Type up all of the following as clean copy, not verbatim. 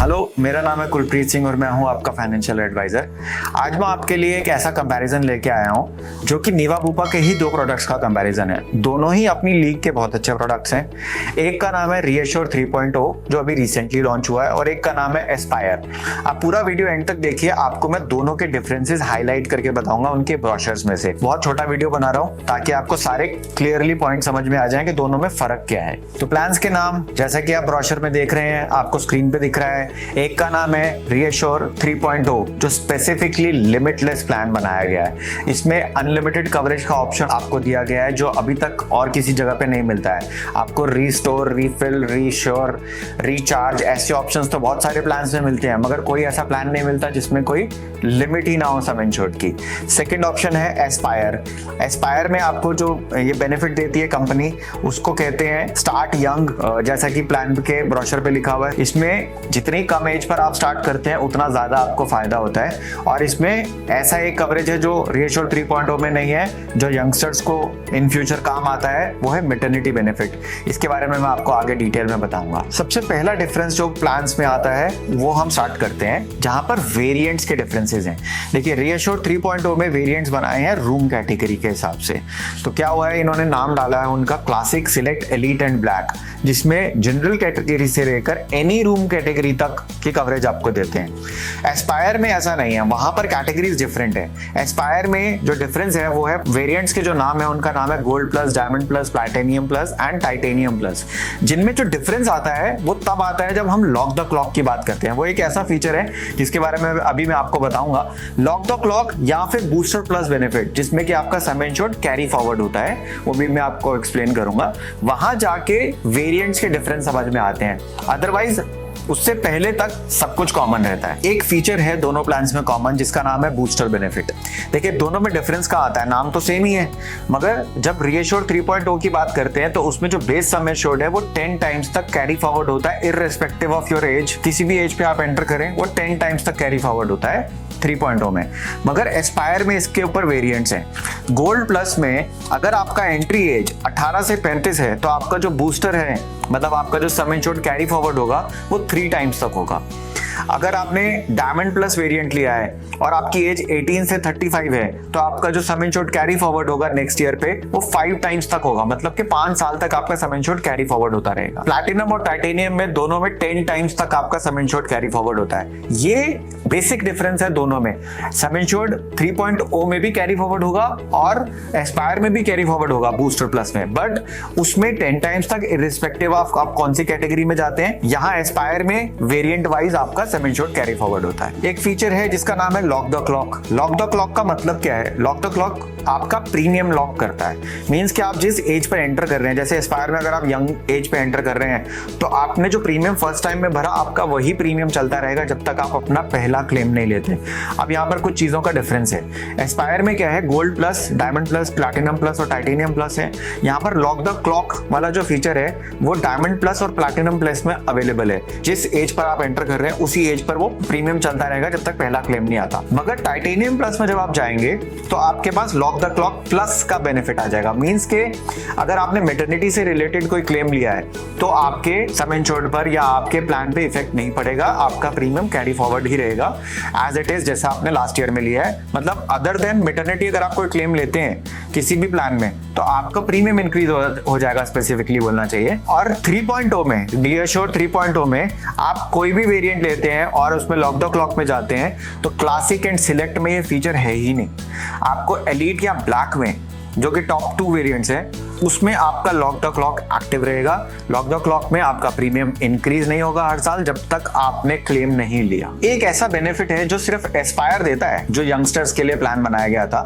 Hello, मेरा नाम है कुलप्रीत सिंह और मैं हूं आपका फाइनेंशियल एडवाइजर। आज मैं आपके लिए एक ऐसा कंपैरिजन लेके आया हूं जो कि नीवा बूपा के ही दो प्रोडक्ट्स का कंपैरिजन है। दोनों ही अपनी लीग के बहुत अच्छे प्रोडक्ट्स हैं। एक का नाम है रीएश्योर 3.0 जो अभी रिसेंटली लॉन्च हुआ है और एक का नाम है एस्पायर। आप पूरा वीडियो एंड तक देखिए, आपको मैं दोनों के डिफरेंसेस हाईलाइट करके बताऊंगा उनके ब्रोशर्स में से। बहुत छोटा वीडियो बना रहा हूँ ताकि आपको सारे क्लियरली पॉइंट समझ में आ जाए कि दोनों में फर्क क्या है। तो प्लान्स के नाम जैसा कि आप ब्रोशर में देख रहे हैं, आपको स्क्रीन पे दिख रहा है। एक का नाम है रीएश्योर 3.0 जो स्पेसिफिकली लिमिटलेस प्लान बनाया गया है। इसमें अनलिमिटेड कवरेज का ऑप्शन आपको दिया गया है जो अभी तक और किसी जगह पे नहीं मिलता है। आपको रीस्टोर, रीफिल, रीश्योर, रिचार्ज ऐसे ऑप्शंस तो बहुत सारे प्लान्स में मिलते हैं, मगर कोई ऐसा प्लान नहीं मिलता जिसमें कोई लिमिट ही ना हो सम इंश्योर्ड की। सेकेंड ऑप्शन है एस्पायर। एस्पायर में आपको जो ये बेनिफिट देती है कंपनी, उसको कहते हैं स्टार्ट यंग। जैसा कि प्लान के ब्रोशर पे लिखा हुआ है, इसमें जितनी कम एज पर आप स्टार्ट करते हैं उतना ज्यादा आपको फायदा होता है। और इसमें ऐसा एक कवरेज है जो रीएश्योर 3.0 में नहीं है, जो यंगस्टर्स को इन फ्यूचर काम आता है, वो है मैटरनिटी बेनिफिट। इसके बारे में मैं आपको आगे डिटेल में बताऊंगा। सबसे पहला डिफरेंस जो प्लान्स में आता है वो हम स्टार्ट करते हैं जहां पर वेरिएंट्स के डिफरेंसेस हैं। देखिए, रीएश्योर 3.0 में वेरिएंट्स बनाए हैं रूम कैटेगरी के हिसाब से। तो क्या हुआ है, इन्होंने नाम डाला है उनका classic, select, elite and black, जिसमें जनरल कैटेगरी से लेकर एनी रूम कैटेगरी तक की कवरेज आपको देते हैं। एस्पायर में ऐसा नहीं है, वहां पर कैटेगरीज डिफरेंट है। एस्पायर में जो डिफरेंस है वो है वेरिएंट्स के जो नाम है उनका नाम है gold plus, diamond plus, platinum plus and titanium plus. जिनमें जो डिफरेंस आता है वो तब आता है जब हम लॉक द क्लॉक की बात करते हैं। वो एक ऐसा फीचर है जिसके बारे में अभी मैं आपको बताऊंगा। लॉक द क्लॉक या फिर बूस्टर प्लस बेनिफिट, जिसमें कि आपका सम इंश्योर्ड कैरी फॉरवर्ड होता है, वो भी मैं आपको एक्सप्लेन करूंगा। वहां जाके वेरिएंट्स के डिफरेंस समझ में आते हैं। अदरवाइज उससे पहले तक सब कुछ कॉमन रहता है। एक फीचर है दोनों प्लान्स में कॉमन, जिसका नाम है बूस्टर बेनिफिट। देखिए, दोनों में डिफरेंस क्या आता है, नाम तो सेम ही है, मगर जब रीएश्योर 3.0 की बात करते हैं तो उसमें जो बेस सम एश्योर्ड है वो 10 टाइम्स तक कैरी फॉरवर्ड होता है, इररिस्पेक्टिव ऑफ योर एज। किसी भी एज पे आप एंटर करें वो 10 टाइम्स तक कैरी फॉरवर्ड होता है 3.0 में। मगर एस्पायर में इसके ऊपर वेरिएंट्स हैं। गोल्ड प्लस में अगर आपका एंट्री एज 18 से 35 है तो आपका जो बूस्टर है, मतलब आपका जो सम इंश्योर्ड कैरी फॉरवर्ड होगा, वो 3 टाइम्स तक होगा। अगर आपने डायमंड प्लस वेरिएंट लिया है और आपकी एज 18 से 35 है तो आपका जो सम इंश्योर्ड कैरी फॉरवर्ड होगा नेक्स्ट ईयर पे वो 5 टाइम्स तक होगा, मतलब कि 5 साल तक आपका सम इंश्योर्ड कैरी फॉरवर्ड होता रहेगा। प्लैटिनम और टाइटेनियम में दोनों में 10 टाइम्स तक आपका सम इंश्योर्ड कैरी फॉरवर्ड होता है। ये बेसिक डिफरेंस है दोनों में। सम इंश्योर्ड 3.0 में भी कैरी फॉरवर्ड होगा और एस्पायर में भी कैरी फॉरवर्ड होगा बूस्टर प्लस में, बट उसमें 10 टाइम्स तक इररिस्पेक्टिव ऑफ आप कौन सी कैटेगरी में जाते हैं। यहाँ एस्पायर में वेरिएंट वाइज आपका सम इंश्योर्ड कैरी फॉरवर्ड होता है। एक फीचर है जिसका नाम है lock the clock. Lock the clock का मतलब क्या है? लॉक द क्लॉक आपका प्रीमियम लॉक करता है। मींस कि आप जिस एज पर एंटर कर रहे हैं, जैसे एस्पायर में अगर आप यंग एज पे एंटर कर रहे हैं तो आपने जो प्रीमियम फर्स्ट टाइम में भरा, आपका वही प्रीमियम चलता रहेगा जब तक आप अपना पहला क्लेम नहीं लेते। अब यहाँ पर कुछ चीजों का डिफरेंस है। एस्पायर में क्या है, gold plus, diamond plus, platinum plus और टाइटेनियम प्लस है। यहाँ पर लॉक द क्लॉक वाला जो फीचर है वो डायमंड प्लस और प्लैटिनम प्लस में अवेलेबल है। जिस एज पर आप एंटर कर रहे हैं उसी एज पर वो प्रीमियम चलता रहेगा जब तक पहला क्लेम नहीं आता। मगर टाइटेनियम प्लस में जब आप जाएंगे तो आपके पास लॉक द क्लॉक प्लस का बेनिफिट आ जाएगा। मींस के अगर आपने मैटरनिटी से रिलेटेड कोई क्लेम लिया है तो आपके सम इंश्योर्ड पर या आपके प्लान पे इफेक्ट नहीं पड़ेगा, आपका प्रीमियम कैरी फॉरवर्ड ही रहेगा एज इट इज जैसा आपने लास्ट ईयर में लिया है। मतलब अदर देन मैटरनिटी अगर आप कोई क्लेम लेते हैं किसी भी प्लान में तो आपका प्रीमियम इंक्रीज हो जाएगा, स्पेसिफिकली बोलना चाहिए। और 3.0 में, रीएश्योर 3.0 में आप कोई भी वेरिएंट लेते हैं और उसमें लॉक द क्लॉक में जाते हैं तो क्लासिक एंड सिलेक्ट में ये फीचर है ही नहीं। आपको एलीट या ब्लैक में, जो कि टॉप 2 वेरिएंट्स हैं, उसमें आपका लॉक द क्लॉक एक्टिव रहेगा। लॉक द क्लॉक में आपका प्रीमियम इंक्रीज नहीं होगा हर साल जब तक आपने क्लेम नहीं लिया। एक ऐसा बेनिफिट है जो सिर्फ एस्पायर देता है, जो यंगस्टर्स के लिए प्लान बनाया गया था,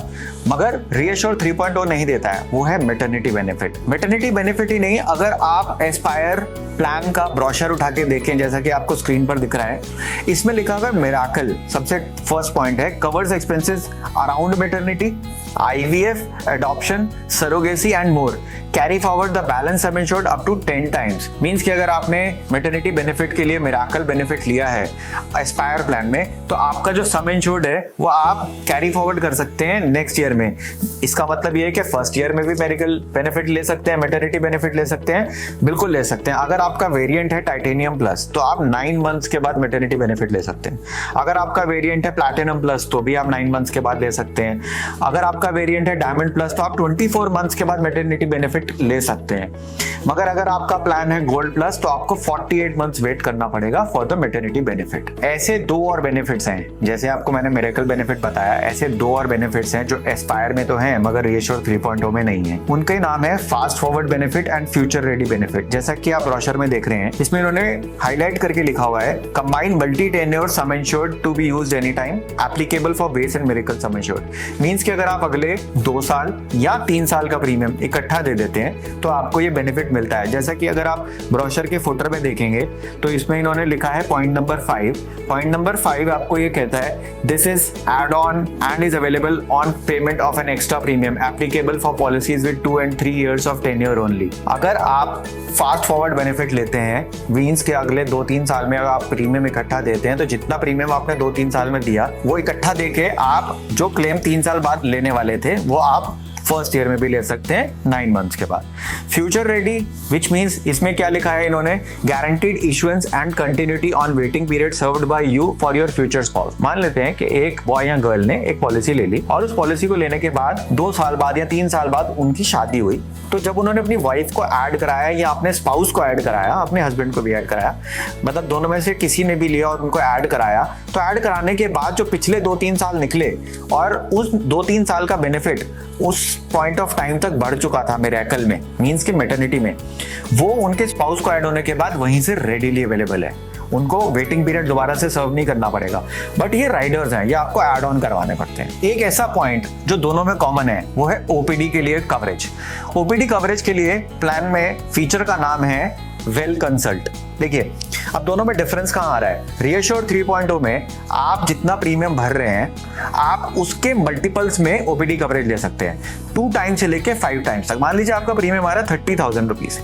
मगर रीएश्योर 3.0 नहीं देता है, वो है मैटरनिटी बेनिफिट। मैटरनिटी बेनिफिट ही नहीं, अगर आप एस्पायर प्लान का ब्रोशर उठा के देखें, जैसा कि आपको स्क्रीन पर दिख रहा है, इसमें लिखा हुआ है मिराकल। सबसे फर्स्ट पॉइंट है covers expenses around maternity, IVF, adoption, surrogacy and more. Carry forward the balance sum insured up to 10 times. Means कि अगर आपने मैटरनिटी बेनिफिट के लिए मिराकल बेनिफिट लिया है एस्पायर प्लान में, तो आपका जो सम इंश्योर्ड है वो आप कैरी फॉरवर्ड कर सकते हैं नेक्स्ट ईयर में। इसका मतलब ये है कि फर्स्ट ईयर में भी मेडिकल बेनिफिट ले सकते हैं, मैटरनिटी बेनिफिट ले सकते हैं, बिल्कुल ले सकते हैं। अगर आपका वेरिएंट है टाइटेनियम प्लस तो आप 9 मंथ्स के बाद मैटरनिटी बेनिफिट ले सकते हैं। अगर आपका वेरिएंट है प्लैटिनम प्लस तो भी आप 9 मंथ्स के बाद ले सकते हैं। अगर आपका वेरिएंट है डायमंड प्लस तो आप 24 मंथ्स के बाद मैटरनिटी बेनिफिट ले सकते हैं। मगर अगर आपका प्लान है गोल्ड प्लस तो आपको 48 मंथ्स वेट करना पड़ेगा फॉर द मैटरनिटी बेनिफिट। ऐसे 2 और बेनिफिट्स हैं, जैसे आपको मैंने मिरेकल बेनिफिट बताया, ऐसे 2 और बेनिफिट्स हैं जो एस्पायर में तो हैं मगर रीएश्योर 3.0 में नहीं है। उनका ही नाम है fast forward benefit and future ready benefit. जैसा कि आप ब्रोशर में देख रहे हैं, इसमें इन्होंने हाईलाइट करके लिखा हुआ है combine multi tenure sum insured to be used any time applicable for base and miracle sum insured. Means कि अगर आप अगले 2 साल या 3 साल का प्रीमियम इकट्ठा दे देते हैं तो आपको ये बेनिफिट मिलता है। जैसा कि अगर आप ब्रोशर के फुटर में देखेंगे तो इसमें इन्होंने लिखा है पॉइंट नंबर 5। पॉइंट नंबर 5 आपको ये कहता है this is add on and is available on payment of an extra premium applicable for policies with 2 and 3 years of tenure only. अगर आप फास्ट फॉरवर्ड बेनिफिट लेते हैं, मींस के अगले 2-3 साल में अगर आप प्रीमियम इकट्ठा देते हैं तो जितना प्रीमियम आपने 2-3 साल में दिया वो इकट्ठा देके आप जो क्लेम 3 साल बाद लेने वाले थे वो आप फर्स्ट ईयर में भी ले सकते हैं 9 मंथ्स के बाद। फ्यूचर रेडी विच मींस इसमें क्या लिखा है इन्होंने, guaranteed issuance and continuity on waiting period served by you for your future spouse. मान लेते हैं कि एक बॉय या गर्ल ने एक पॉलिसी ले ली और उस पॉलिसी को लेने के बाद 2 साल बाद या 3 साल बाद उनकी शादी हुई, तो जब उन्होंने अपनी वाइफ को ऐड कराया या अपने स्पाउस को ऐड कराया, अपने हस्बैंड को भी ऐड कराया, मतलब दोनों में से किसी ने भी लिया और उनको ऐड कराया, तो ऐड कराने के बाद जो पिछले 2-3 साल निकले और उस 2-3 साल का बेनिफिट उस पॉइंट ऑफ टाइम तक बढ़ चुका था मिरेकल में, मींस के मैटरनिटी में, वो उनके स्पाउस को ऐड होने के बाद वहीं से रेडीली अवेलेबल है। उनको वेटिंग पीरियड दोबारा से सर्व नहीं करना पड़ेगा। बट ये राइडर्स हैं, ये आपको ऐड ऑन करवाने पड़ते हैं। एक ऐसा पॉइंट जो दोनों में कॉमन है वो है ओपीडी के लिए कवरेज। ओपीडी कवरेज के लिए प्लान में फीचर का नाम है वेल कंसल्ट। देखिए अब दोनों में डिफरेंस कहाँ आ रहा है। रीएश्योर 3.0 में आप जितना प्रीमियम भर रहे हैं आप उसके मल्टीपल्स में ओपीडी कवरेज ले सकते हैं, 2 टाइम्स से लेके 5 टाइम्स तक। मान लीजिए आपका प्रीमियम आ रहा है 30,000 रुपीज,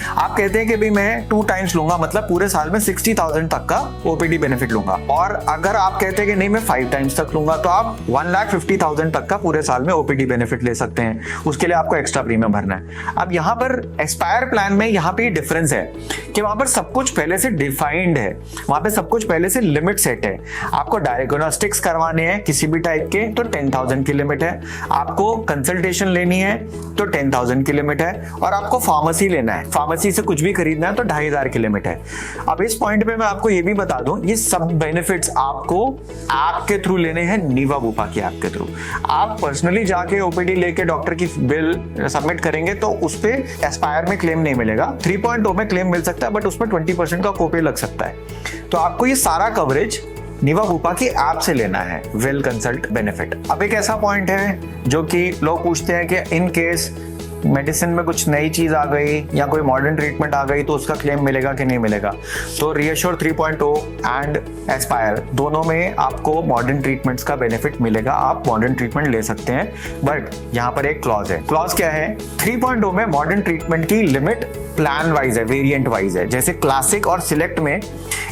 आप कहते हैं कि भाई मैं 2 टाइम्स लूंगा, मतलब पूरे साल में 60,000 तक का ओपीडी बेनिफिट लूंगा। और अगर आप कहते हैं कि नहीं मैं 5 टाइम्स तक लूंगा तो आप 1,50,000 तक का पूरे साल में ओपीडी बेनिफिट ले सकते हैं। उसके लिए आपको एक्स्ट्रा प्रीमियम भरना है। अब यहाँ पर एस्पायर प्लान में यहाँ पे डिफरेंस है कि वहां पर सब कुछ पहले से डिफाइंड है, वहां पे सब कुछ पहले से लिमिट सेट है। आपको डायग्नोस्टिक्स करवाने हैं किसी भी टाइप के तो 10,000 की लिमिट है, आपको कंसल्टेशन लेनी है तो 10,000 की लिमिट है, और आपको फार्मेसी लेना है, फार्मेसी से कुछ भी खरीदना है तो 2,500 की लिमिट है। अब इस पॉइंट पे मैं आपको ये भी बता दूं, ये सब बेनिफिट्स आपको ऐप के थ्रू लेने हैं, नीवा बुपा की ऐप के थ्रू। आप पर्सनली जाके ओपीडी लेके डॉक्टर की बिल सबमिट करेंगे तो उस पे एस्पायर में क्लेम नहीं मिलेगा। 3.0 में क्लेम मिल सकता है बट उसमें 20% का कोपे लग सकता है। तो आपको ये सारा कवरेज नीवा बुपा की ऐप से लेना है, वेल कंसल्ट बेनिफिट। अब एक ऐसा पॉइंट है जो कि लोग पूछते हैं कि इन केस मेडिसिन में कुछ नई चीज आ गई या कोई मॉडर्न ट्रीटमेंट आ गई तो उसका क्लेम मिलेगा कि नहीं मिलेगा। तो रीएश्योर 3.0 एंड एस्पायर दोनों में आपको मॉडर्न ट्रीटमेंट्स का बेनिफिट मिलेगा, आप मॉडर्न ट्रीटमेंट ले सकते हैं। बट यहाँ पर एक क्लॉज है। क्लॉज क्या है? 3.0 में मॉडर्न ट्रीटमेंट की लिमिट प्लान वाइज है, वेरिएंट वाइज है। जैसे क्लासिक और सिलेक्ट में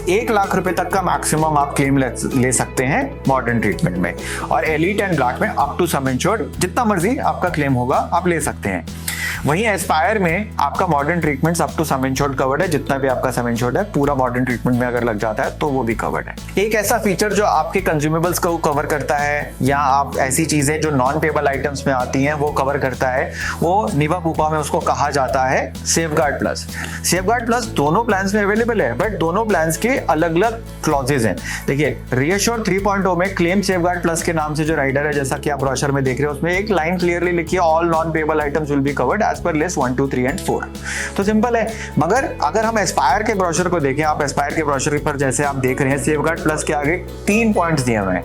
1 लाख रुपए तक का मैक्सिमम आप क्लेम ले सकते हैं मॉडर्न ट्रीटमेंट में, और एलीट एंड ब्लैक में अप टू सम इंश्योर्ड जितना मर्जी आपका क्लेम होगा आप ले सकते हैं। वहीं एस्पायर में आपका modern treatment up to sum insured covered है, जितना भी आपका सम इंश्योर्ड है पूरा मॉडर्न ट्रीटमेंट में अगर लग जाता है तो वो भी कवर्ड है। एक ऐसा फीचर जो आपके कंज्यूमेबल्स को कवर करता है या आप ऐसी चीजें जो नॉन पेबल आइटम्स में आती हैं वो कवर करता है, वो नीवा बुपा में उसको कहा जाता है सेफगार्ड प्लस। सेफगार्ड प्लस दोनों प्लान्स में अवेलेबल है बट दोनों प्लान्स के अलग अलग क्लॉजेज हैं। देखिए रीएश्योर 3.0 में क्लेम सेफगार्ड प्लस के नाम से जो राइडर है, जैसा कि आप ब्रोशर में देख रहे हो, उसमें एक लाइन क्लियरली लिखी है all non payable items will be covered as per list 1, 2, 3 and 4। तो सिंपल है। मगर अगर हम एस्पायर के ब्रोशर को देखें, आप एस्पायर के ब्रोशर पर जैसे आप देख रहे हैं सेफगार्ड प्लस के आगे 3 पॉइंट्स दिए हुए हैं।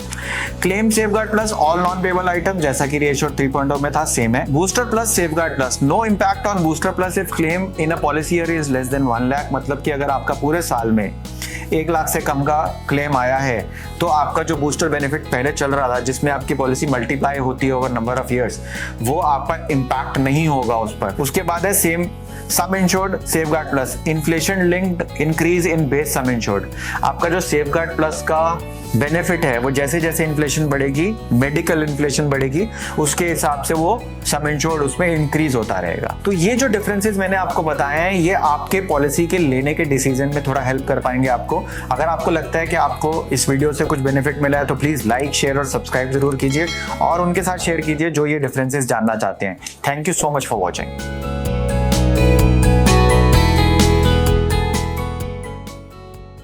Claim safeguard plus all non payable item जैसा कि रीएश्योर 3.0 में था सेम है। Booster plus safeguard plus no impact on booster plus if claim in a policy year is less than 1 lakh. मतलब कि अगर आपका पूरे साल में 1 लाख से कम का क्लेम आया है तो आपका जो बूस्टर बेनिफिट पहले चल रहा था जिसमें आपकी पॉलिसी मल्टीप्लाई होती है ओवर नंबर ऑफ ईयर्स, वो आपका इम्पैक्ट नहीं होगा उस पर। उसके बाद है same some insured safeguard plus, inflation linked increase in base some insured. आपका जो सेफगार्ड प्लस का बेनिफिट है वो जैसे जैसे इन्फ्लेशन बढ़ेगी, मेडिकल इन्फ्लेशन बढ़ेगी, उसके हिसाब से वो सम इंश्योर्ड उसमें इंक्रीज होता रहेगा। तो ये जो डिफरेंसेस मैंने आपको बताए हैं ये आपके पॉलिसी के लेने के डिसीजन में थोड़ा हेल्प कर पाएंगे आपको। अगर आपको लगता है कि आपको इस वीडियो से कुछ बेनिफिट मिला है तो प्लीज लाइक, शेयर और सब्सक्राइब जरूर कीजिए और उनके साथ शेयर कीजिए जो ये डिफरेंसेस जानना चाहते हैं। Thank you so much for watching.